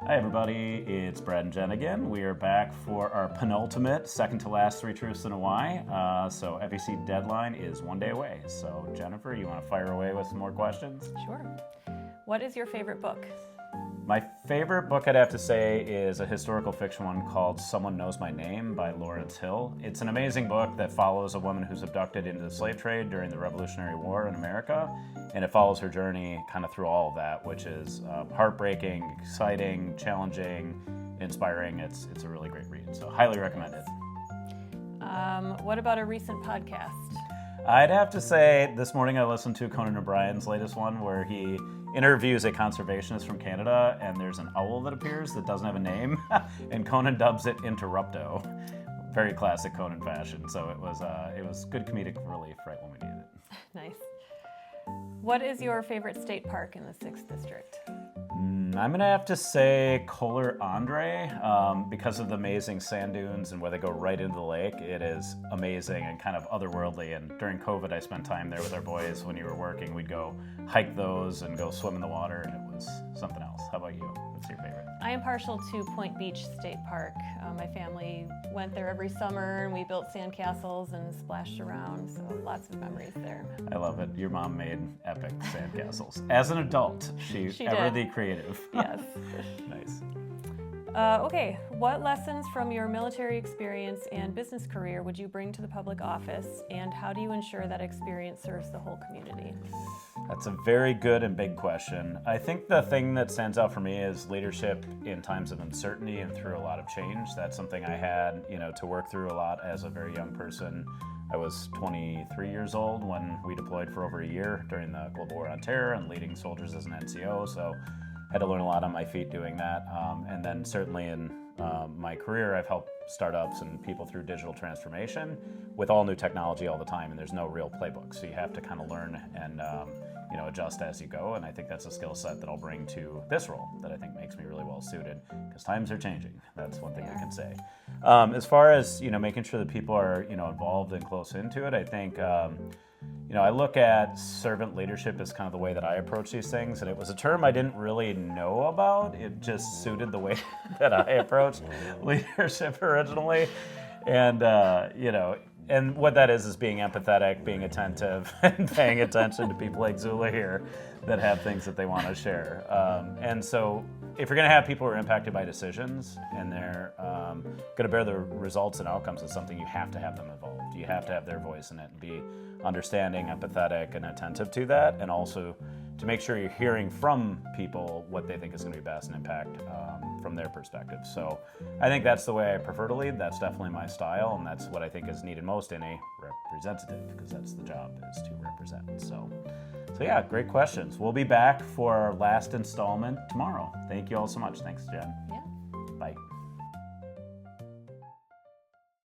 Hi everybody, it's Brad and Jen again. We are back for our penultimate, second to last Three Truths and a Why. So FEC deadline is one day away. So Jennifer, you want to fire away with some more questions? Sure. What is your favorite book? My favorite book, I'd have to say, is a historical fiction one called Someone Knows My Name by Lawrence Hill. It's an amazing book that follows a woman who's abducted into the slave trade during the Revolutionary War in America, and it follows her journey kind of through all of that, which is heartbreaking, exciting, challenging, inspiring. It's a really great read, so highly recommend it. What about a recent podcast? I'd have to say this morning I listened to Conan O'Brien's latest one where he interviews a conservationist from Canada, and there's an owl that appears that doesn't have a name, and Conan dubs it Interrupto. Very classic Conan fashion, so it was good comedic relief right when we needed it. Nice. What is your favorite state park in the 6th District? I'm going to have to say Kohler Andre because of the amazing sand dunes and where they go right into the lake. It is amazing and kind of otherworldly. And during COVID, I spent time there with our boys. When you were working, we'd go hike those and go swim in the water, and it was something else. How about you? What's your favorite? I am partial to Point Beach State Park. My family went there every summer, and we built sandcastles and splashed around, so lots of memories there. I love it. Your mom made epic sandcastles. As an adult, she ever did. the creative. Yes. Nice. Okay, what lessons from your military experience and business career would you bring to the public office, and how do you ensure that experience serves the whole community? That's a very good and big question. I think the thing that stands out for me is leadership in times of uncertainty and through a lot of change. That's something I had, to work through a lot as a very young person. I was 23 years old when we deployed for over a year during the Global War on Terror and leading soldiers as an NCO, so I had to learn a lot on my feet doing that. And then certainly in my career, I've helped startups and people through digital transformation with all new technology all the time, and there's no real playbook, so you have to kind of learn and adjust as you go. And I think that's a skill set that I'll bring to this role that I think makes me really well suited, because times are changing. That's one thing I can say. As far as making sure that people are involved and close into it, I think I look at servant leadership as kind of the way that I approach these things, and it was a term I didn't really know about. It just suited the way that I approached leadership originally, and and what that is being empathetic, being attentive, and paying attention to people like Zula here that have things that they want to share. And so if you're going to have people who are impacted by decisions and they're going to bear the results and outcomes of something, you have to have them involved. You have to have their voice in it and be understanding, empathetic, and attentive to that, and also to make sure you're hearing from people what they think is going to be best and impact from their perspective. So I think that's the way I prefer to lead. That's definitely my style, and that's what I think is needed most in a representative, because that's the job, is to represent. So yeah, great questions. We'll be back for our last installment tomorrow. Thank you all so much. Thanks, Jen. Yeah.